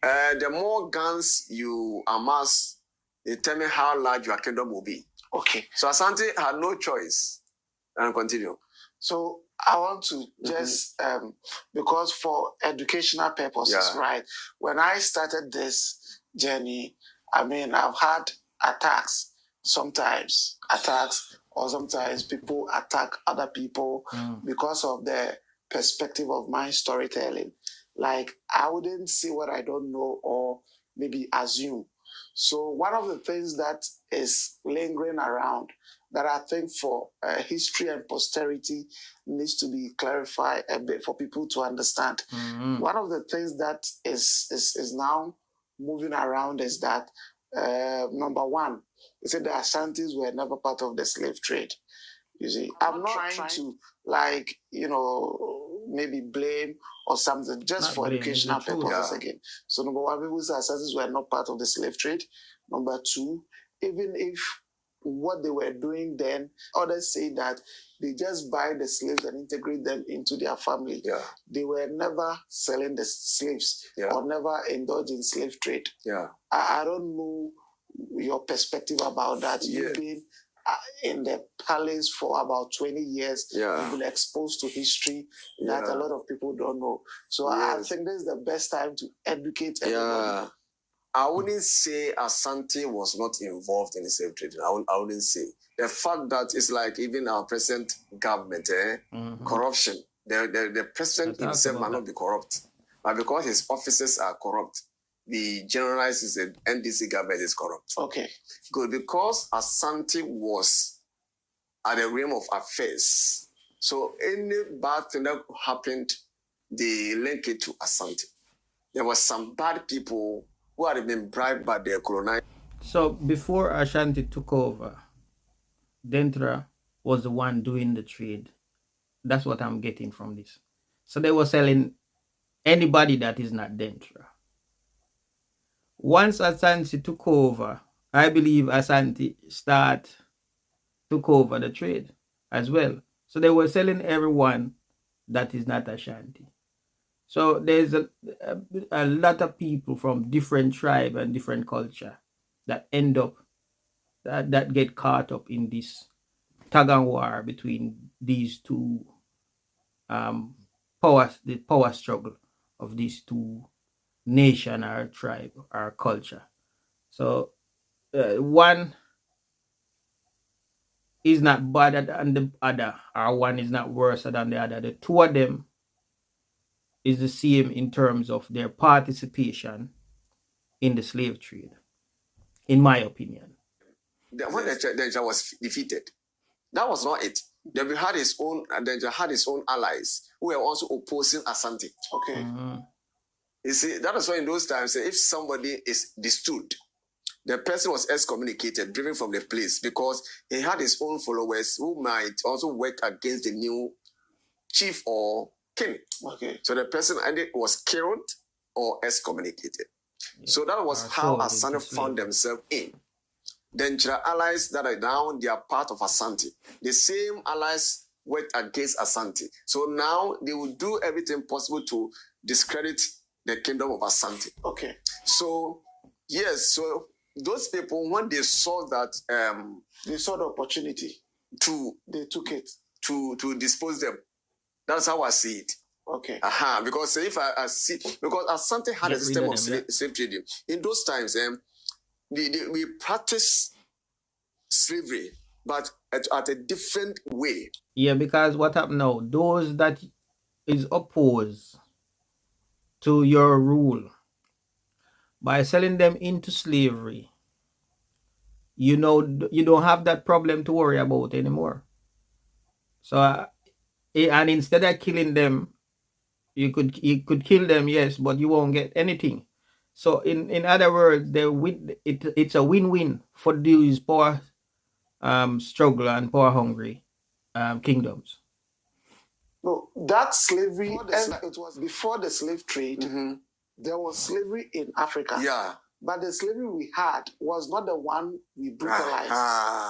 the more guns you amass, determine how large your kingdom will be. Okay. So Asante had no choice. And continue. So I want to just, because for educational purposes, right? When I started this journey, I mean, I've had attacks, or sometimes people attack other people because of the perspective of my storytelling. Like, I wouldn't say what I don't know or maybe assume. So one of the things that is lingering around that I think for history and posterity needs to be clarified a bit for people to understand. One of the things that is now moving around is that, number one, they said the Asantes were never part of the slave trade. You see, I'm not trying to, like, maybe blame or something, just for educational purposes again. So number one, people say Asantes were not part of the slave trade. Number two, even if what they were doing then, others say that they just buy the slaves and integrate them into their family. They were never selling the slaves or never indulged in slave trade. I don't know your perspective about that. Yeah. You've been in the palace for about 20 years. Yeah. You've been exposed to history that Yeah. a lot of people don't know. So I think this is the best time to educate everybody. Yeah. I wouldn't say Asante was not involved in the slave trade. I wouldn't say. The fact that it's like even our present government, corruption. The president himself might not be corrupt, but because his officers are corrupt, the generalized the NDC government is corrupt. Okay. Good, because Asante was at the realm of affairs. So any bad thing that happened, they link it to Asante. There was some bad people who had been bribed by their colonizers. So before Ashanti took over, DENKYIRA was the one doing the trade. That's what I'm getting from this. So they were selling anybody that is not DENKYIRA. Once Asanti took over, I believe Asanti took over the trade as well. So they were selling everyone that is not Ashanti. So there's a lot of people from different tribe and different culture that end up, that get caught up in this tug and war between these two the power struggle of these two nation or tribe or culture. So one is not better than the other, or one is not worse than the other. The two of them is the same in terms of their participation in the slave trade, in my opinion. When the was defeated, that was not it. Then had his own, and then had his own allies who were also opposing Asante. Okay. You see, that is why in those times, if somebody is disturbed, the person was excommunicated, driven from the place, because he had his own followers who might also work against the new chief or king. Okay. So the person either was killed or excommunicated. Yeah. So that was how Asante found themselves in. Then there are allies that are now, they are part of Asante. The same allies worked against Asante. So now they will do everything possible to discredit the kingdom of Asante. Okay. So, yes, so those people, when they saw that... they saw the opportunity. They took it. To dispose them. That's how I see it. Okay. Because if I see... Because Asante had a system of slave trading. In those times, we practice slavery, but at a different way. Yeah, because what happened now, those that is opposed to your rule, by selling them into slavery, you don't have that problem to worry about anymore. So, and instead of killing them, you could kill them, yes, but you won't get anything. So in other words, it's a win-win for these poor struggle and power hungry kingdoms. No, that slavery, it was before the slave trade. There was slavery in Africa. Yeah. But the slavery we had was not the one we brutalized.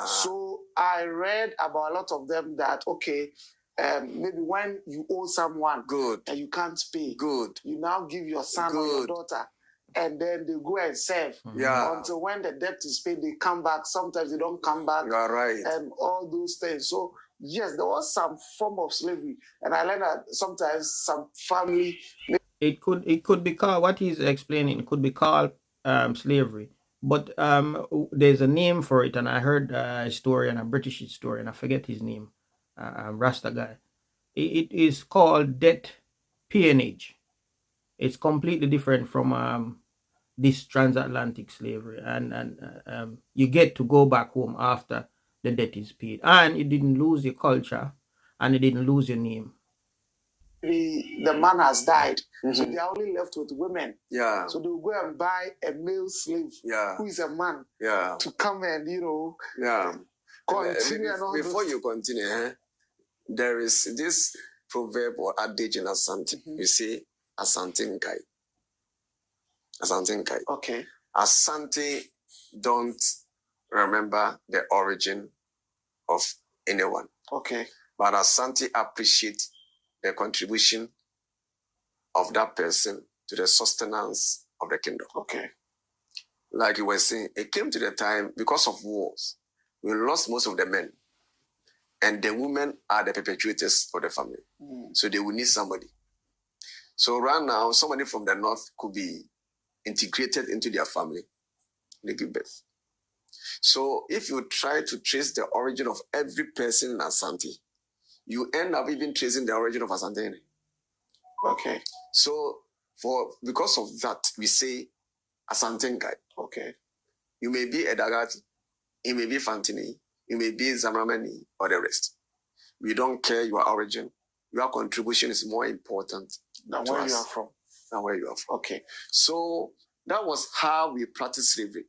So I read about a lot of them that, okay, maybe when you owe someone and you can't pay, you now give your son or your daughter, and then they go and serve until when the debt is paid, they come back. Sometimes they don't come back. You are right. And all those things. So yes, there was some form of slavery, and I learned that sometimes some family. It could be called, what he's explaining, it could be called slavery, but there's a name for it, and I heard a historian, a British historian, I forget his name, Rasta guy. It is called debt peonage. It's completely different from this transatlantic slavery, and you get to go back home after the debt is paid, and you didn't lose your culture, and you didn't lose your name. The man has died, so they are only left with women. Yeah. So they will go and buy a male slave who is a man to come and continue. Before you continue, there is this proverb or adage in Asante. You say Asante Nkai. Asante Nkai. Okay. Asante don't remember the origin of anyone. Okay. But Asante appreciate the contribution of that person to the sustenance of the kingdom. Okay. like you were saying, it came to the time because of wars. We lost most of the men. And the women are the perpetuators of the family. So they will need somebody. So right now, somebody from the north could be integrated into their family. They give birth. So if you try to trace the origin of every person in Asante, you end up even tracing the origin of Asante. Okay. So because of that, we say Asante guy. Okay. You may be a Dagati, you may be Fantini, you may be Zamramani, or the rest. We don't care your origin. Your contribution is more important than where you are from. Than where you are from. Okay. So that was how we practiced slavery.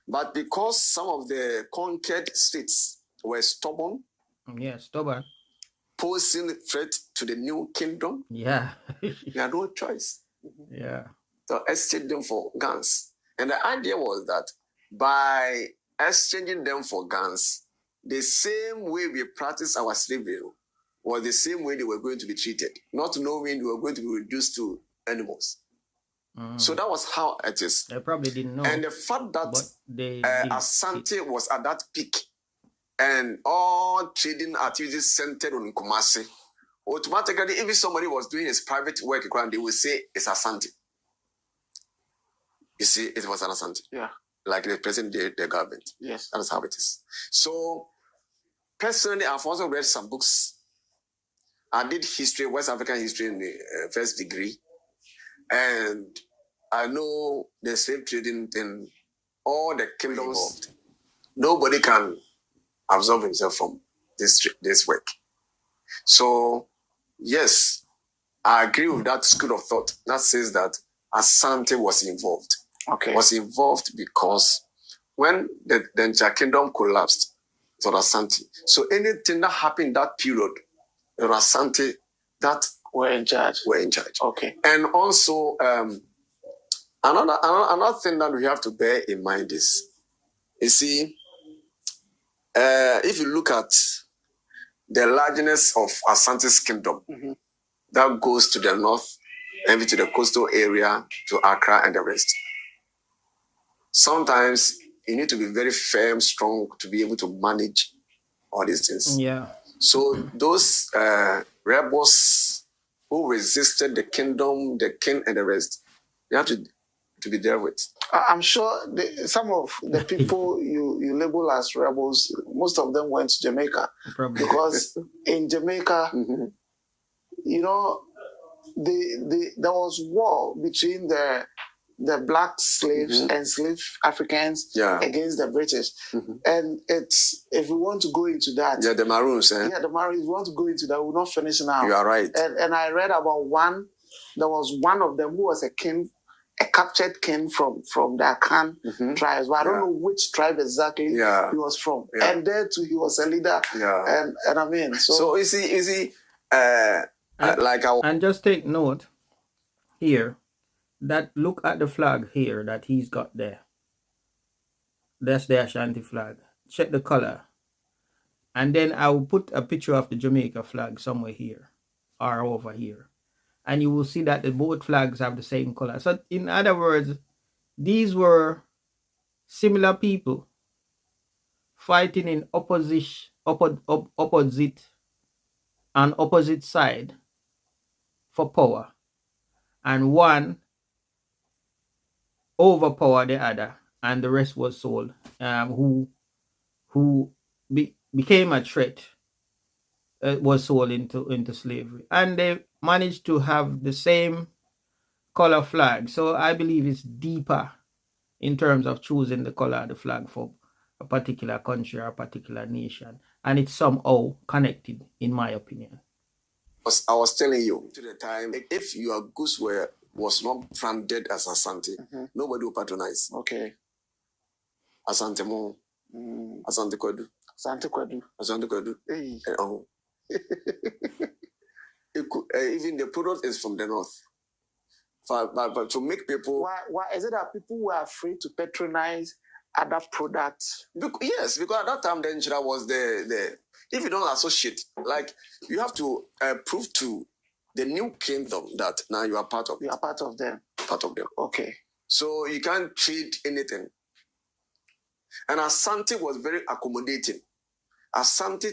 But because some of the conquered states were stubborn, posing threat to the new kingdom, we had no choice. To exchange them for guns. And the idea was that by exchanging them for guns, the same way we practiced our slavery was the same way they were going to be treated, not knowing they were going to be reduced to animals. So that was how it is. They probably didn't know. And the fact that Asante was at that peak and all trading activities centered on Kumasi, automatically, if somebody was doing his private work, they would say it's Asante. You see, it was an Asante. Yeah. Like the president did the government. Yes. That is how it is. So, personally, I've also read some books. I did history, West African history in the first degree. And I know the slave trading in all the kingdoms. Nobody can absolve himself from this work. So, yes, I agree with that school of thought that says that Asante was involved. Okay. Was involved because when the Denkyira kingdom collapsed, it was Asante. So anything that happened in that period, it was Asante that were in charge. Okay. And also, another thing that we have to bear in mind is, you see, if you look at the largeness of Asante's kingdom, that goes to the north, and to the coastal area, to Accra and the rest. Sometimes you need to be very firm, strong to be able to manage all these things. Yeah. So those rebels who resisted the kingdom, the king, and the rest, they have to be dealt with. I'm sure some of the people you label as rebels, most of them went to Jamaica. Probably. Because in Jamaica, you know, there was war between the black slaves and slave Africans against the British. And it's, if we want to go into that. Yeah, the Maroons. Yeah, the Maroons, if we want to go into that, we'll not finish now. You are right. And I read about there was one of them who was a king, a captured king from the Akan tribes. But I don't know which tribe exactly he was from. And there too, he was a leader. And I mean, so you see, and just take note here that look at the flag here that he's got there. That's the Ashanti flag. Check the color. And then I will put a picture of the Jamaica flag somewhere here or over here. And you will see that both flags have the same color. So in other words, these were similar people fighting in opposite side for power. And one overpowered the other, and the rest was sold. Who became a threat, was sold into slavery, and they managed to have the same color flag. So I believe it's deeper in terms of choosing the color of the flag for a particular country or a particular nation, and it's somehow connected, in my opinion. I was telling you to the time, if your goods was not branded as Asante, nobody will patronize. Okay. Asante Mo, Asante Kwedu. Asante Kwedu. Asante Kwedu. Hey. Even the product is from the north. But to make people... Why is it that people were afraid to patronize other products? Yes, because at that time, the DENKYIRA was the... If you don't associate, like, you have to prove to the new kingdom that now you are part of it. You are part of them. Part of them. Okay. So you can't treat anything. And Asante was very accommodating. Asante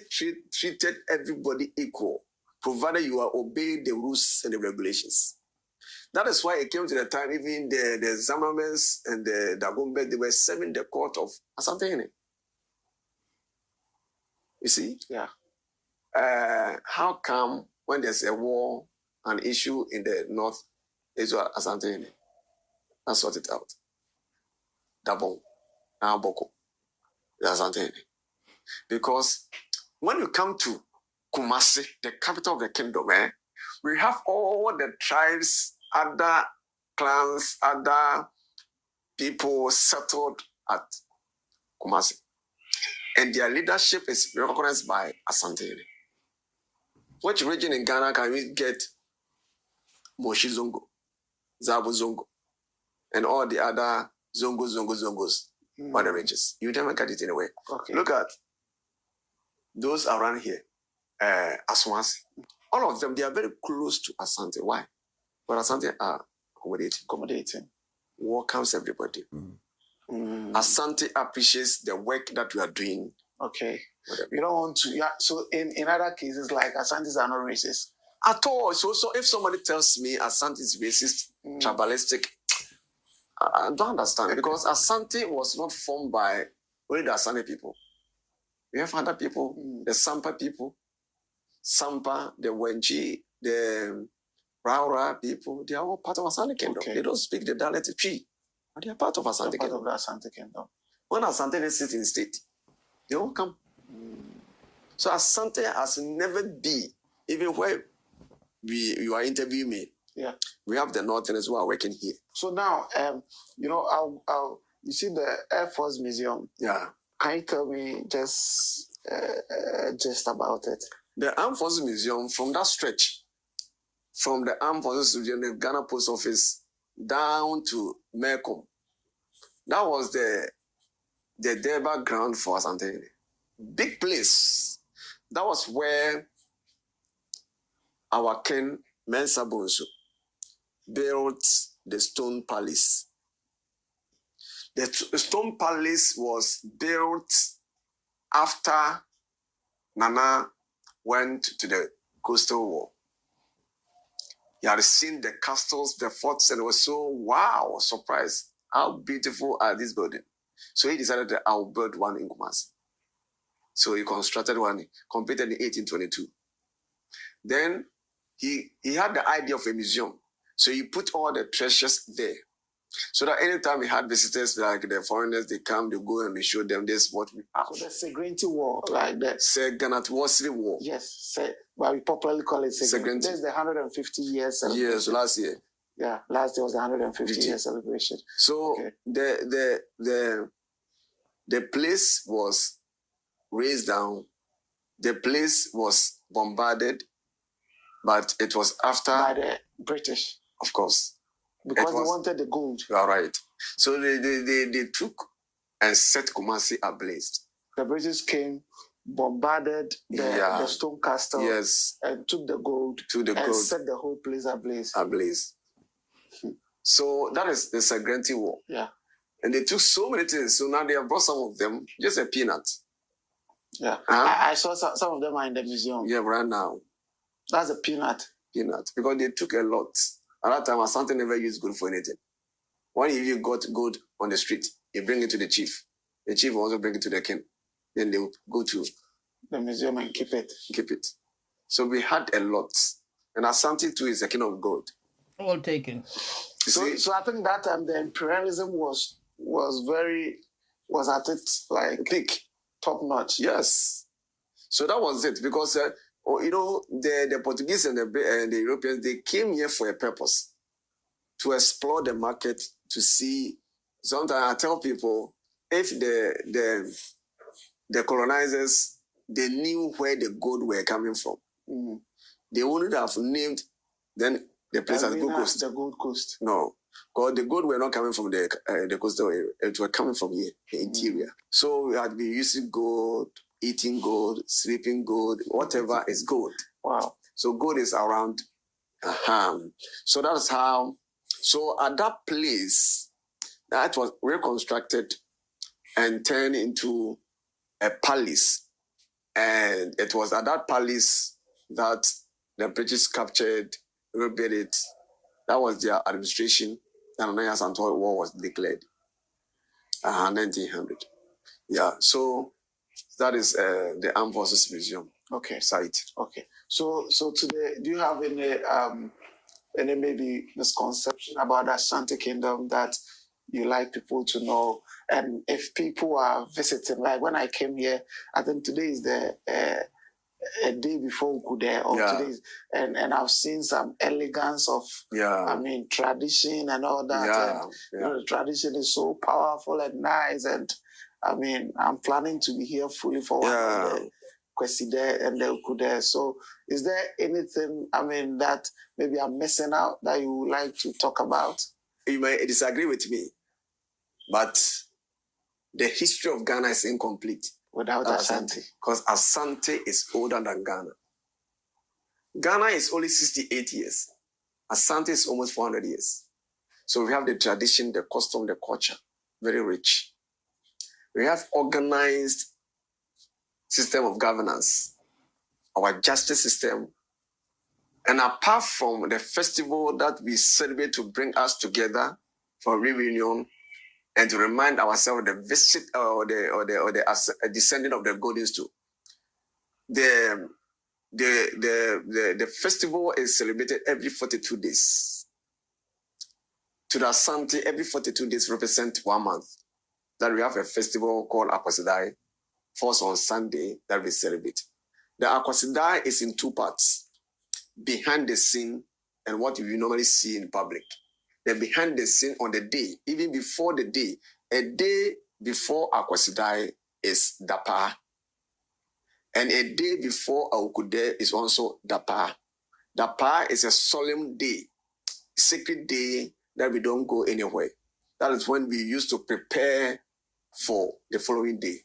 treated everybody equal, provided you are obeying the rules and the regulations. That is why it came to the time, even the Zamramens and the Dagombe, they were serving the court of Asante. You see? Yeah. How come when there's a war, an issue in the north, is Asante? Let's sort it out. Double. Now Boko. Asante. Because when you come to Kumasi, the capital of the kingdom, we have all the tribes, other clans, other people settled at Kumasi. And their leadership is recognized by Asante. Which region in Ghana can we get Moshi Zongo, Zabu Zongo, and all the other Zongos, other regions? You never get it anyway. Okay. Look at those around here, Aswans. All of them, they are very close to Asante. Why? But Asante are accommodating. Welcomes everybody. Asante appreciates the work that we are doing. Okay. You don't want to, so in other cases, like Asantes are not racist. At all. So if somebody tells me Asante is racist, tribalistic, I don't understand. Because Asante was not formed by only the Asante people. We have other people, the Sampa people, the Wenji, the Raura people, they are all part of Asante Kingdom. Okay. They don't speak the dialect tree, but they are part of Asante Kingdom. Part of the Asante Kingdom. When Asante sits in the state, they all come. So Asante has never been, even where you are interviewing me. Yeah. We have the Northerners who are working here. So now, you see the Air Force Museum. Yeah. Can you tell me just about it? The Armed Forces Museum, from that stretch, from the Armed Forces Museum, the Ghana Post Office, down to Mercom, that was the Deba ground for Asante. Big place. That was where our king, Mensa Bonsu, built the Stone Palace. The Stone Palace was built after Nana went to the Coastal War. He had seen the castles, the forts, and was so surprised. How beautiful are these buildings? So he decided that I'll build one in Kumasi. So he constructed one, completed in 1822. Then he had the idea of a museum. So he put all the treasures there. So that anytime he had visitors, like the foreigners, they come, they go and we show them this, what we have. So the Segrenti War, like that. Seganatwasri War. Yes, but we popularly call it Segrenti. This is the 150 years celebration. Yes, last year. Yeah, last year was the 150 year celebration. So the place was raised down. The place was bombarded, but it was after by the British, of course, because they wanted the gold. You are right. So they took and set Kumasi ablaze. The British came, bombarded the stone castle, yes, and took the gold, and set the whole place ablaze. So that is the Segrenti War. Yeah. And they took so many things. So now they have brought some of them, just a peanut. Yeah. I saw some of them are in the museum. Yeah, right now. That's a peanut. Peanut. Because they took a lot. At that time, Asante never used gold for anything. When you got gold on the street, you bring it to the chief. The chief will also bring it to the king. Then they will go to the museum and keep it. So we had a lot. And Asante too is a king of gold. All taken. So I think that time the imperialism was at its like peak, top notch. Yes. So that was it, because the Portuguese and the Europeans, they came here for a purpose, to explore the market, to see. Sometimes I tell people, if the colonizers, they knew where the gold were coming from, they wouldn't have named then the place as Gold Coast. The Gold Coast. No, because the gold were not coming from the coastal area. It was coming from here, the interior. So we had been using gold, eating gold, sleeping gold, whatever is gold. Wow. So gold is around. So that's how. So at that place, that was reconstructed and turned into a palace. And it was at that palace that the British captured, rebuilt it. That was their administration. And then Asanti War was declared. 1900. Yeah, so that is the Armed Forces Museum site. Okay. So today, do you have any maybe misconception about the Asante Kingdom that you like people to know? And if people are visiting, like when I came here, I think today is the a day before Ukude, or today's, and I've seen some elegance of, I mean, tradition and all that. And, you know, the tradition is so powerful and nice. And I mean, I'm planning to be here fully for one of the Kweside and the Ukude. So is there anything, I mean, that maybe I'm missing out that you would like to talk about? You may disagree with me, but the history of Ghana is incomplete without Asante. Because Asante is older than Ghana. Ghana is only 68 years. Asante is almost 400 years. So we have the tradition, the custom, the culture, very rich. We have organized system of governance, our justice system. And apart from the festival that we celebrate to bring us together for reunion and to remind ourselves of the visit or the descending of the golden stool, the festival is celebrated every 42 days. To the Asante, every 42 days represent 1 month. That we have a festival called Akwasidai, falls on Sunday, that we celebrate. The Akwasidai is in 2 parts: behind the scene and what you normally see in public. The behind the scene on the day, even before the day, a day before Akwasidai is Dapa. And a day before Aukude is also Dapa. Dapa is a solemn day, sacred day that we don't go anywhere. That is when we used to prepare for the following day.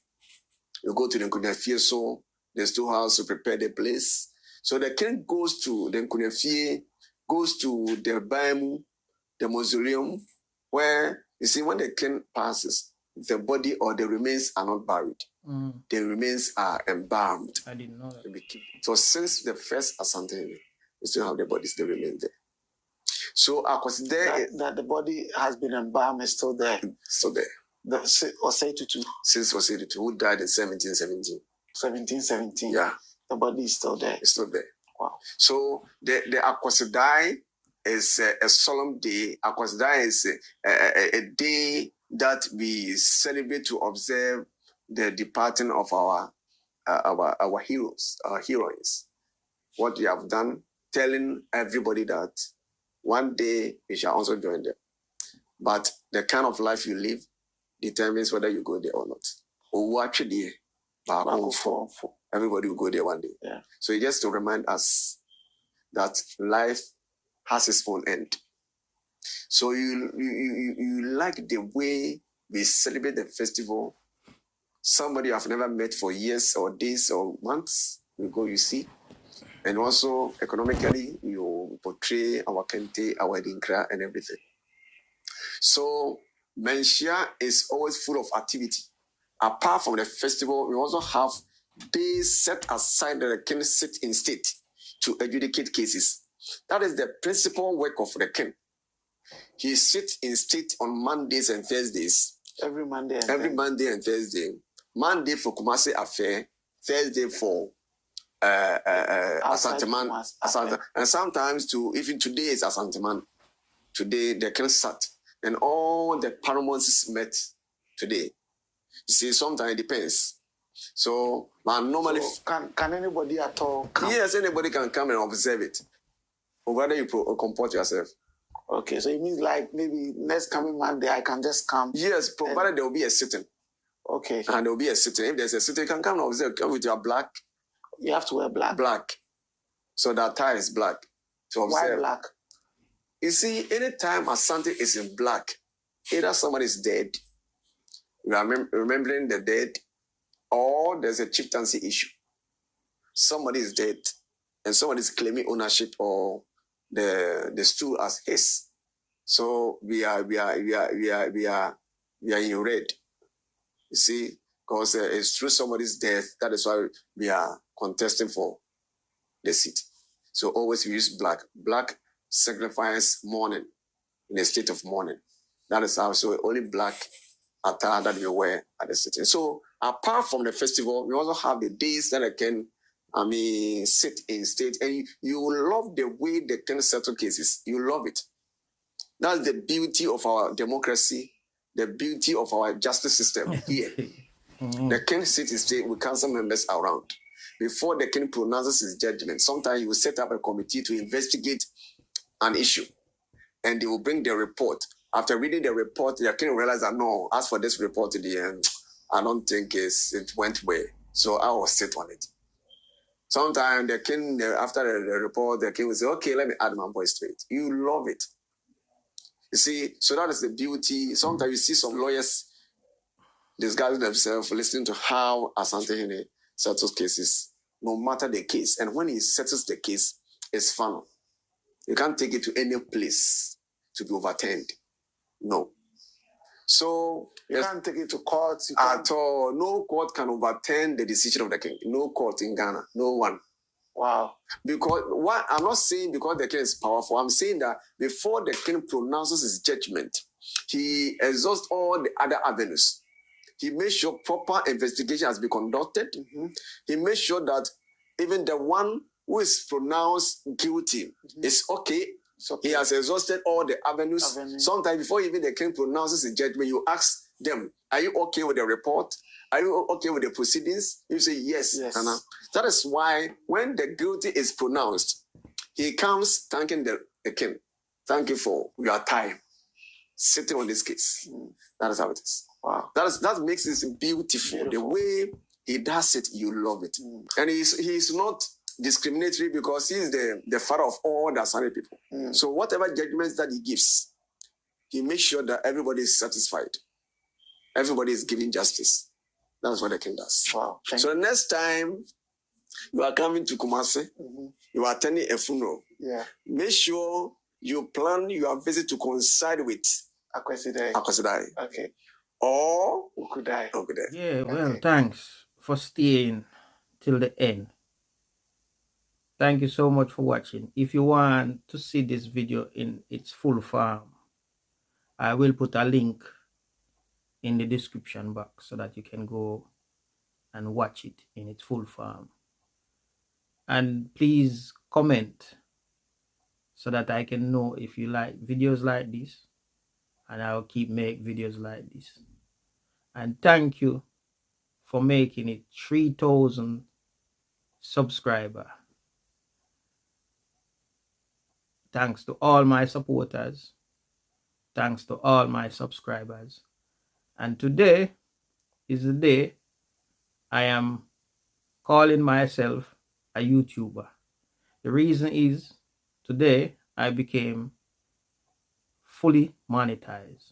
You go to the Nkunyafie, so the storehouse to prepare the place. So the king goes to the Nkunyafie, goes to the Baimu, the mausoleum, where, you see, when the king passes, the body or the remains are not buried. The remains are embalmed. I didn't know that. So since the first Asante, we still have the bodies, they remain there. So I consider that the body has been embalmed is still there. Still there. Osei-Tutu. Since Osei-Tutu, who died in 1717. 1717. Yeah. The body is still there. It's still there. Wow. So the Akwasidai is a solemn day. Akwasidai is a day that we celebrate to observe the departing of our heroes, our heroines. What we have done, telling everybody that one day we shall also join them. But the kind of life you live determines whether you go there or not. Or actually, everybody will go there one day. Yeah. So it's just to remind us that life has its own end. So you like the way we celebrate the festival. Somebody you have never met for years or days or months, you go, you see. And also economically, you portray our kente, our DENKYIRA, and everything. So Menchia is always full of activity. Apart from the festival, we also have days set aside that the king sit in state to adjudicate cases. That is the principal work of the king. He sits in state on Mondays and Thursdays. Every Monday and Thursday. Monday for Kumasi affair, Thursday for Asanteman, and sometimes even today is Asanteman. Today the king sat, and all the paramounts met today. You see, sometimes it depends. So, normally, can anybody at all come? Yes, anybody can come and observe it, or whether you comport yourself. Okay, so it means like maybe next coming Monday I can just come. Yes, provided there will be a sitting. Okay. And there will be a sitting. If there's a sitting, you can come and observe. Come with your black. You have to wear black. Black. So that tie is black. To observe. Why black? You see, anytime Asante is in black, either somebody is dead, we are remembering the dead, or there's a chieftaincy issue. Somebody is dead, and somebody is claiming ownership or the stool as his. So we are in red. You see, because it's through somebody's death. That is why we are contesting for the seat. So always we use black. Black signifies mourning, in a state of mourning. That is how. So only black attire that we wear at the sitting. So apart from the festival, we also have the days that I can, sit in state, and you will love the way they can settle cases. You love it. That's the beauty of our democracy, the beauty of our justice system here. The king sits in state with council members around. Before the king pronounces his judgment, sometimes he will set up a committee to investigate an issue, and they will bring the report. After reading the report, the king realized that no, as for this report at the end, I don't think it went well. So I will sit on it. Sometimes the king, after the report, the king will say, okay, let me add my voice to it. You love it. You see, so that is the beauty. Sometimes you see some lawyers disguising themselves, listening to how Asante settles cases, no matter the case. And when he settles the case, it's fun. You can't take it to any place to be overturned. No. So you can't take it to court. At all. No court can overturn the decision of the king. No court in Ghana. No one. Wow. Because what I'm not saying because the king is powerful. I'm saying that before the king pronounces his judgment, he exhausts all the other avenues. He makes sure proper investigation has been conducted. Mm-hmm. He makes sure that even the one who is pronounced guilty is okay. He has exhausted all the avenues. Sometimes before even the king pronounces his judgment, you ask them, are you okay with the report? Are you okay with the proceedings? You say yes. That is why when the guilty is pronounced, he comes thanking the king. Thank you for your time sitting on this case. That is how it is. Wow. That makes it beautiful. The way he does it, you love it. And he's not discriminatory because he's the father of all the Asante people. So whatever judgments that he gives, he makes sure that everybody is satisfied. Everybody is giving justice. That's what the king does. Wow. So the next time you are coming to Kumasi, you are attending a funeral. Yeah. Make sure you plan your visit to coincide with Akwasidai. Okay. Or Ukudai. Yeah, well, thanks for staying till the end. Thank you so much for watching. If you want to see this video in its full form, I will put a link in the description box so that you can go and watch it in its full form. And please comment so that I can know if you like videos like this, and I'll keep making videos like this. And thank you for making it 3,000 subscribers. Thanks to all my supporters. Thanks to all my subscribers. And today is the day I am calling myself a YouTuber. The reason is today I became fully monetized.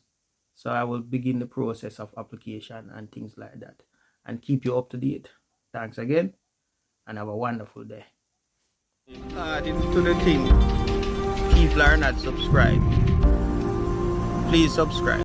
So I will begin the process of application and things like that and keep you up to date. Thanks again and have a wonderful day. Into the thing. People are not subscribed. Please subscribe.